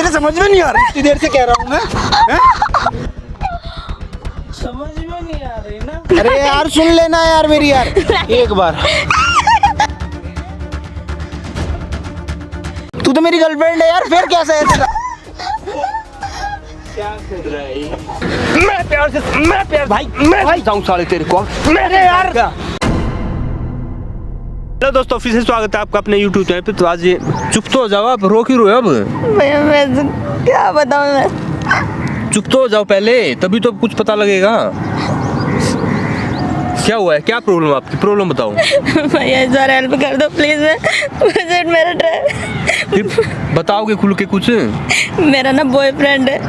तेरे समझ में नहीं आ रही, इतनी देर से कह रहा हूँ मैं। समझ में नहीं आ रही ना। अरे यार सुन लेना यार मेरी यार एक बार। तू तो मेरी गर्लफ्रेंड है यार, फिर कैसा है तेरा? क्या कर रहा है? मैं प्यार भाई मैं जाऊँ साले तेरे को मेरे यार। हेलो दोस्तों, फिर से स्वागत है आपका अपने YouTube चैनल पे। तो आज ये चुप तो हो जाओ, आप रो क्यों रहे हो? अब मैं क्या बताऊं मैं। चुप तो हो जाओ पहले, तभी तो कुछ पता लगेगा। क्या हुआ है, क्या प्रॉब्लम है आपकी? प्रॉब्लम बताओ भैया इस बार हेल्प कर दो प्लीज। मुझे मेरा ड्राइवर फिर बताओगे खुल के कुछ? मेरा ना बॉयफ्रेंड है,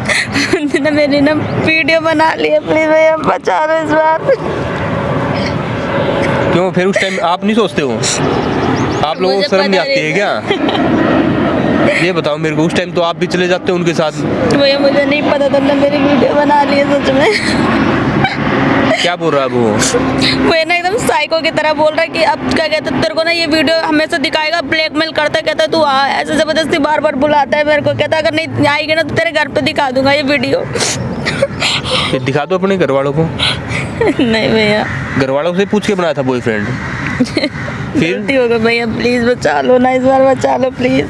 उसने मेरी ना वीडियो बना ली है, प्लीज भैया बचा लो इस बार। क्यों फिर उस टाइम आप नहीं सोचते हो? आप लोगों को मुझे शर्म नहीं पता आती है क्या? ये बताओ मेरे को, उस टाइम तो आप भी चले जाते हो उनके साथ। भैया मुझे नहीं पता था, मेरी वीडियो बना ली है सच में। क्या बोल रहा है वो? वो ना एकदम साइको की तरह बोल रहा है कि अब क्या कहते तेरे को ना ये वीडियो हमेशा दिखाएगा, ब्लैकमेल करता, कहता तू आ, ऐसे जबरदस्ती बार बार बुलाता है मेरे को, कहता अगर नहीं आएगी ना तो तेरे घर पे दिखा दूंगा ये वीडियो। फिर दिखा दो अपने घर वालों को। नहीं भैया, घर वालों से पूछ के बनाया था बॉयफ्रेंड। फिर गलती हो गई भैया, प्लीज बचा लो ना इस बार, बचा लो प्लीज।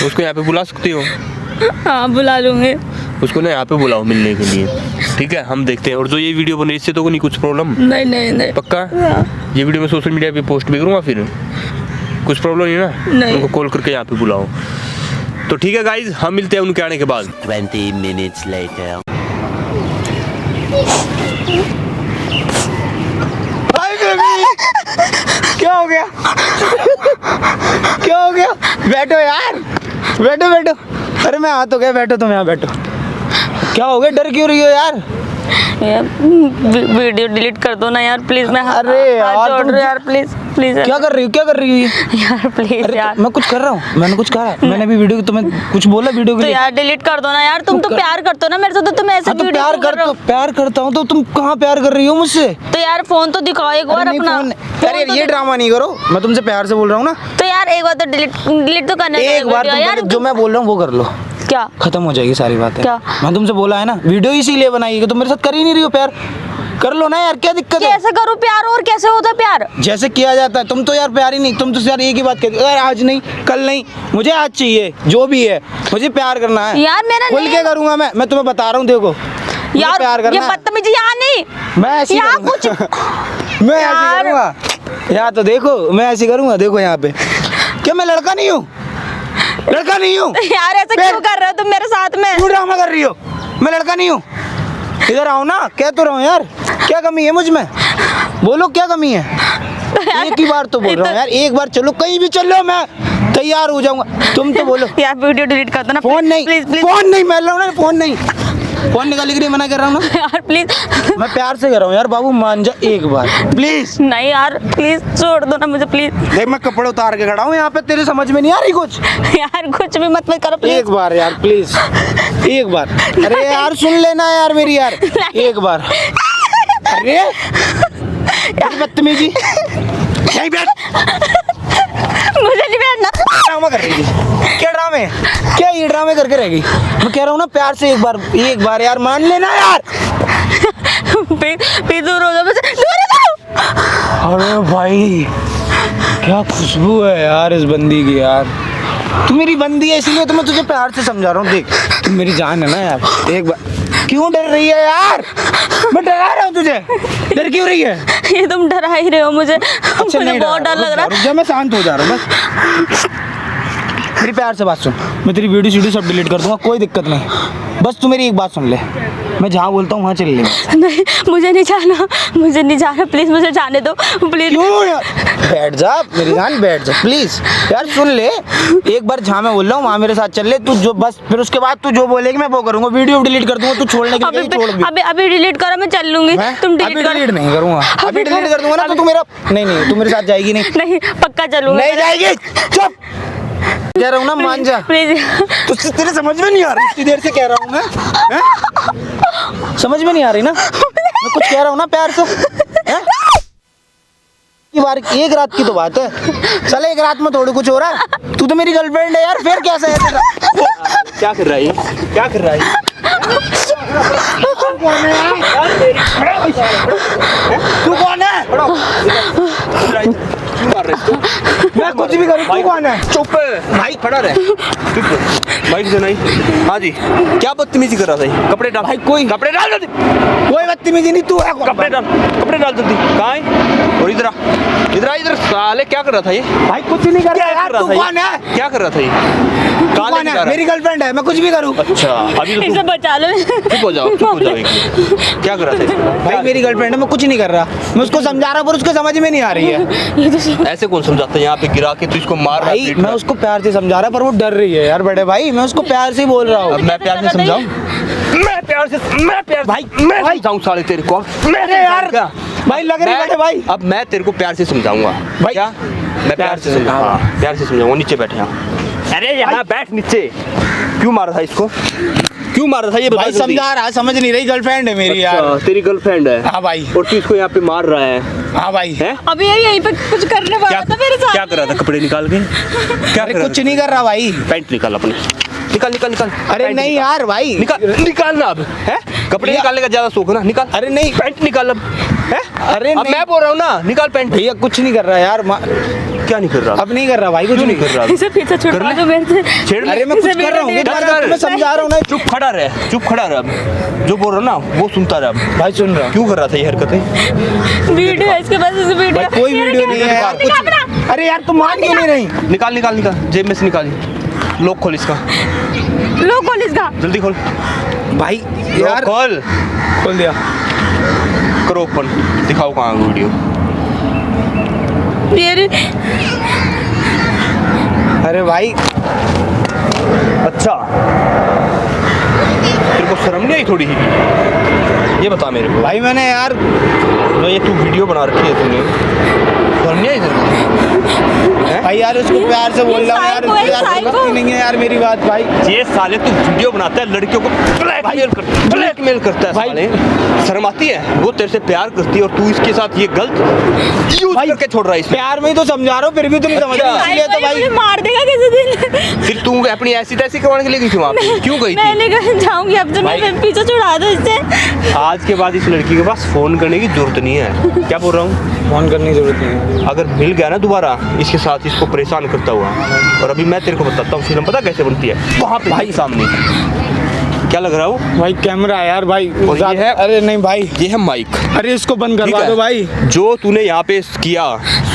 उसको यहाँ पे बुला सकती हो? हाँ बुला लूंगे। उसको ना यहाँ पे बुलाओ मिलने के लिए, ठीक है? हम देखते हैं। और जो ये वीडियो बनी इससे तो नहीं कुछ प्रॉब्लम? नहीं नहीं नहीं पक्का? हाँ। ये वीडियो मैं सोशल मीडिया पे पोस्ट भी करूँगा, फिर कुछ प्रॉब्लम नहीं ना? नहीं। उनको कॉल करके यहाँ पे बुलाओ। तो ठीक है गाइज, हम मिलते हैं उनके आने के बाद। 20 minutes later. हाय बेबी, क्या हो गया? क्या हो गया? बैठो यार, बैठो बैठो। अरे मैं आ तो गया, बैठो तुम यहाँ बैठो। क्या हो गया, डर क्यों रही हो यार? वीडियो डिलीट कर दो ना यार प्लीज। मैं अरे यार, हाथ जोड़ तुम- रही हूँ यार, प्लीज प्लीज क्या कर रही हो, क्या कर रही हो ये? यार प्लीज अरे यार। मैं कुछ कर रहा हूँ, मैंने कुछ कहा? मैंने भी वीडियो तुम्हें कुछ बोला वीडियो के तो लिए? यार डिलीट कर दो ना यार, तुम तो प्यार करते हो ना मेरे से, तो तुम ऐसे हाँ तो वीडियो प्यार क्यों कर रहे हो? प्यार करता हूँ तो तुम कहाँ प्यार कर रही हो मुझसे? तो यार फोन तो दिखाओ एक बार अरे नहीं, अपना। फोन- फोन अरे तो ये ड्रामा नहीं करो, मैं तुमसे प्यार से बोल रहा हूँ ना। तो यार एक बार तो डिलीट तो करने दो एक बार वीडियो तुम यार। जो मैं बोल रहा हूँ वो कर लो, क्या खत्म हो जाएगी सारी बातें। क्या? मैं तुमसे बोला है ना, वीडियो इसीलिए बनाई है कि तुम मेरे साथ कर ही नहीं रही हो प्यार। कर लो ना यार, क्या दिक्कत है? कैसे करूँ प्यार, और कैसे होता प्यार? जैसे किया जाता है। तुम तो यार प्यार ही नहीं, तुम तो यार एक ही बात कहती हो, यार आज नहीं कल नहीं, मुझे आज चाहिए जो भी है, मुझे प्यार करना है यार मेरा खुल के करूंगा। मैं तुम्हें बता रहा हूँ, देखो मुझे यार प्यार ये करना है। बदतमीजी यहाँ नहीं, मैं ऐसे ही यहाँ करूंगा। कुछ मैं ऐसे यार। करूंगा यहाँ, तो देखो मैं ऐसे करूंगा, देखो यहाँ पे। क्या मैं लड़का नहीं हूँ? लड़का नहीं हूँ यार ऐसे फिर? क्यों कर रहे हो तुम मेरे साथ में? क्यों ड्रामा कर रही हो? मैं लड़का नहीं हूँ। इधर आओ ना, कह तो रहा हूँ यार, क्या कमी है मुझ में? बोलो क्या कमी है? एक ही बार तो बोल रहा हूँ यार, एक बार चलो, कहीं भी चलो, मैं तैयार हो जाऊंगा। तुम तो बोलो। यार वीडियो डिलीट कर दो ना, फोन नहीं, प्लीज प्लीज फोन नहीं, मैं ना फोन नहीं, फोन निकालने के लिए मना कर रहा हूँ ना। यार प्लीज। मैं प्यार से कर रहा हूँ यार, बाबू मान जा एक बार प्लीज। नहीं यार प्लीज छोड़ दो ना मुझे प्लीज। देख मैं कपड़े उतार के खड़ा हूँ यहाँ पे, तेरे समझ में नहीं आ रही कुछ? यार कुछ भी मत करो प्लीज। एक बार यार प्लीज, एक बार। अरे यार सुन लेना यार मेरी यार एक बार। अरे यार बदतमीजी, यहीं बैठ। मुझे नहीं बैठना। ड्रामा कर रही थी, क्या ड्रामे? क्या ये ड्रामे करके रह गई? मैं कह रहा हूँ ना प्यार से एक बार यार मान लेना यार। प्लीज दूर हो जाओ मुझसे, दूर हो जाओ। अरे भाई क्या खुशबू है यार इस बंदी की यार। तू मेरी बंदी है इसीलिए तो मैं तुझे प्यार से समझा रहा हूँ। देख तू मेरी जान है ना यार, एक बार। क्यों डर रही है यार? मैं डरा रहा हूँ तुझे, डर क्यों रही है? ये तुम डरा ही रहे हो मुझे। अच्छा मुझे नहीं बहुत डर लग रहा है। रुक जा, मैं शांत हो जा रहा हूँ बस। मेरी प्यार से बात सुन, मैं तेरी वीडियो सब डिलीट कर दूंगा, कोई दिक्कत नहीं। बस तू मेरी एक बात सुन ले, मैं जहाँ बोलता हूँ वहाँ चल ले। नहीं मुझे नहीं जाना, मुझे नहीं जाना, प्लीज मुझे जाने दो प्लीज। क्यों यार? बैठ जा मेरी जान, बैठ जा प्लीज यार। सुन ले एक बार, जहाँ मैं बोल रहा हूँ वहाँ मेरे साथ चल ले तू, जो बस फिर उसके बाद तू जो बोलेगी मैं वो करूँगा। वीडियो डिलीट कर दूंगा, तू छोड़ने के लिए छोड़ भी। अभी डिलीट करो, मैं चल लूंगी। तुम अभी डिलीट डिलीट नहीं करूँगा, अभी डिलीट कर दूंगा ना तो तू मेरा नहीं, तू मेरे साथ जाएगी नहीं। नहीं पक्का चलूंगा। नहीं जाएगी, चुप कह रहा हूँ ना, मान जा। प्लीज। तो तेरे समझ में नहीं आ रही, इतनी देर से कह रहा हूँ मैं, हैं? समझ में नहीं आ रही ना? मैं कुछ कह रहा हूँ ना प्यार से, हैं? की बार एक रात की तो बात है, चल एक रात में थोड़ी कुछ हो रहा है। तू तो मेरी गर्लफ्रेंड है यार, फिर कैसा है तेरा? क्या कर रहा है ये? क्या कर रहा है? तू कौन है? क्यों मार रहे हो इसको? मैं कुछ भी करूँ, तू कौन है? चुप भाई, खड़ा रहे, चुप रहे। माइक देना ही। हाँ जी, क्या बदतमीजी कर रहा था ये? कपड़े डाल भाई, कोई कपड़े डाल जल्दी, कोई बदतमीजी नहीं, तू है कौन? कपड़े डाल जल्दी। कहाँ है? और इधर आ, इधर साले क्या कर रहा था ये? भाई कुछ नहीं कर रहा क्या यार, कर रहा तू था ये? कौन है? क्या कर रहा था ये? कहाँ कौन लेके है? जा रहा मेरी गर्लफ्रेंड है, मैं कुछ भी करूँ। अच्छा, अभी तो इसे बचा लो। चुप हो जाओ, एक मिनट। क्या कर रहा था ये? भाई मेरी गर्लफ्रेंड है, मैं कुछ नहीं कर रहा, मैं उसको समझा रहा पर उसको समझ में नहीं आ रही है। ऐसे कौन समझाता है? यहाँ पे गिरा के तू इसको मार रहा है, भाई पीट मैं रहा है। उसको प्यार से समझा रहा पर वो डर रही है यार बड़े भाई, मैं उसको प्यार से ही बोल रहा अब हूँ। मैं प्यार से समझाऊं? मैं प्यार भाई, मैं समझाऊं साले तेरे को? अरे यार भाई लग रही बड़े भाई। अब मैं तेरे को प्यार से समझाऊंगा भाई, क्या? मैं प्यार से समझाऊंगा, हाँ, प्यार से समझाऊंगा। नीचे बैठ यहाँ। अरे यहाँ बैठ नीचे। क्यों मारा था इसको? क्यों मारा था ये बता भाई जल्दी। समझा रहा, समझ नहीं रही, गर्लफ्रेंड है मेरी यार। अच्छा, तेरी गर्लफ्रेंड है? हाँ भाई। और तू इसको यहाँ पे मार रहा है? हाँ भाई। हैं? अभी ये यहीं पे कुछ करने वाला था मेरे साथ। क्या कर रहा था? कपड़े निकाल के क्या अरे कर रहा कुछ था? नहीं कर रहा भाई। पैंट निकाल अपने, निकाल निकाल निकाल। अरे पैंट नहीं यार भाई, निकाल ना अब, है? कपड़े भैया- निकालने का ज्यादा शौक है ना? निकाल। अरे नहीं पैंट निकाल अब, है? अरे अब नहीं। मैं बोल रहा हूँ ना, निकाल पैंट। भैया कुछ नहीं कर रहा यार, क्या नहीं कर रहा? अब नहीं कर रहा भाई, कुछ क्यों नहीं नहीं कर रहा? इसे पीछे कर छुड़वा ले। दो मेरे से। छेड़ ले। अरे मैं कुछ इसे कर रहा हूँ, वीडियो तुम्हारा मैं समझा रहा हूँ ना। चुप खड़ा रहे, चुप खड़ा रहे। अब जो बोल रहा ना वो सुनता रहे। अब भाई सुन रहा हूँ। क्यों कर रहा था ये हरकतें? वीडियो है इसके पास, इस वीडियो भाई कोई वीडियो नहीं है यार, कुछ। अरे यार तुम मान क्यों नहीं रही? निकाल निकाल निकाल, जेब में से निकाली। लॉक खोल इसका, लो कॉल इसका। जल्दी खोल। भाई लॉक यार खोल, खोल दिया। करो ओपन, दिखाओ कहाँ है वीडियो। ये अरे भाई अच्छा, तेरे को शर्म नहीं आई थोड़ी ही? ये बता मेरे को भाई मैंने यार, जो ये तू वीडियो बना रखी है तूने, शर्म नहीं आई तेरे को? हैं? भाई यार उसको प्यार से बोल रहा हूँ यार, साइको है, उसको यार साइको। समझती नहीं है यार मेरी बात भाई। ये साले तू वीडियो बनाता है, लड़कियों को ब्लैकमेल करता है भाई। साले। शर्म आती है? वो तेरे से प्यार करती है और तू इसके साथ ये गलत यूज भाई, करके छोड़ रहा है इसमें। प्यार में ही तो समझा रहा हूँ, फिर भी तुम नहीं समझ रहे, अच्छा। इसलिए तो भाई। मुझे मार देगा किसी दिन। फिर तू अपनी ऐसी तैसी करवाने के लिए गई थी वहाँ पे? क्यों गई मैं थी? नहीं कहीं जाऊंगी, अब से मैं पीछे छुड़ा दो इससे। आज के बाद इस लड़की के पास फोन करने की जरूरत नहीं है। क्या बोल रहा हूँ? फोन करने की जरूरत नहीं है। अगर मिल गया ना दोबारा इसके साथ, इसको परेशान करता हुआ, और अभी मैं तेरे को बताता हूँ फिल्म पता कैसे बनती है, वहाँ पे भाई सामने। क्या लग रहा है वो? भाई कैमरा है यार भाई, और ये है- अरे नहीं भाई, ये है माइक। अरे इसको बंद ठीक करवा है? दो भाई। जो तूने यहाँ पे किया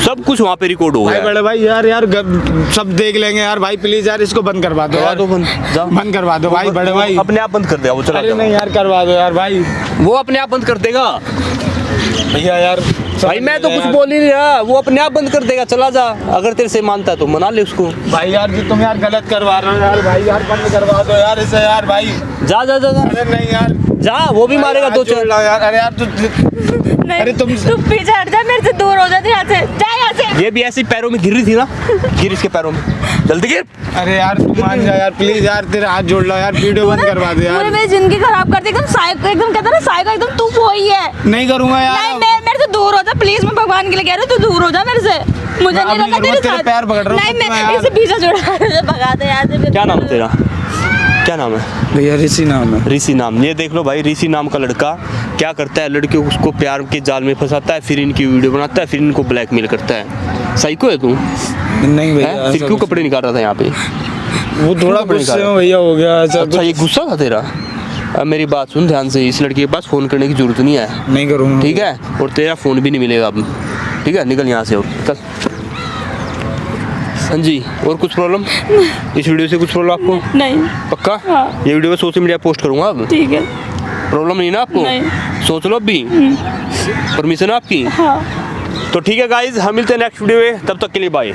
सब कुछ वहाँ पे रिकॉर्ड हो भाई गया। बड़े भाई यार यार सब देख लेंगे यार भाई, प्लीज यार इसको बंद करवा दो करवा यार, दो बंद, जा। बंद करवा दो भाई बड़े भाई। अपने आप बंद कर देगा वो, चला अरे जाओ। नहीं यार करवा दो यार भाई। वो अपने आप बंद कर देगा भैया यार भाई, मैं तो कुछ बोल ही नहीं रहा, वो अपने आप बंद कर देगा, चला जा। अगर तेरे से मानता है तो मना ले उसको। भाई यार जी तुम यार गलत करवा रहे हो यार भाई, यार बंद करवा दो यार इसे यार भाई। जा जा जा, जा। अरे नहीं यार, जा, वो भी मारेगा भाई, दो हाथ जोड़ चार। लो यार। अरे यार तू नहीं, अरे तुम पीछे हट जा, मेरे से दूर हो जा, यहाँ से जा, यहाँ से। ये भी ऐसे ही पैरों में गिर रही थी ना, गिर इसके पैरों में, जल्दी गिर। अरे यार तू मान जा यार प्लीज यार, तेरे हाथ जोड़ लो यार, वीडियो बंद करवा दे पूरे यार। मेरी जिंदगी खराब कर दी, एकदम साइको, एकदम कहता ना साइको, एकदम तू वो ही है। नहीं करूंगा नहीं, यार। मेरे से दूर हो जा प्लीज, मैं भगवान के लिए कह रही हूँ, तू दूर हो जा मेरे से। मुझे मैं नहीं अभी लगता तेरे तेरे साथ। पैर पकड़ रहा हूँ, नहीं, सच में मैं यार। इसे पीछे छुड़ा, भगा दे यहाँ से। क्या नाम है तेरा? क्या नाम है? भैया ऋषि नाम है। ऋषि नाम। ये देख लो भाई, ऋषि नाम का लड़का क्या करता है, लड़कियों को उसको प्यार के जाल में फंसाता है, फिर इनकी वीडियो बनाता है, फिर इनको ब्लैकमेल करता है। साइको है तू? नहीं हैं? भैया फिर क्यों कपड़े निकाल रहा था यहाँ पे? वो थोड़ा कपड़े गुस्से निकाला? में भैया हो गया ऐसा अच्छा, ये गुस्सा था तेरा? अब मेरी बात सुन ध्यान से, इस लड़की के पास फोन करने की जरूरत नहीं है, नहीं करूँगा ठीक है? और तेरा फोन भी नहीं मिलेगा अब, ठीक है? निकल यहाँ से और चल। हाँ जी, और कुछ प्रॉब्लम इस वीडियो से? कुछ प्रॉब्लम आपको? नहीं, पक्का? हाँ। ये वीडियो मैं सोशल मीडिया पोस्ट करूँगा अब। ठीक है। प्रॉब्लम नहीं ना आपको? नहीं। सोच लो अभी, परमिशन है आपकी? हाँ। तो ठीक है गाइज, हम मिलते हैं नेक्स्ट वीडियो में, तब तक के लिए बाय।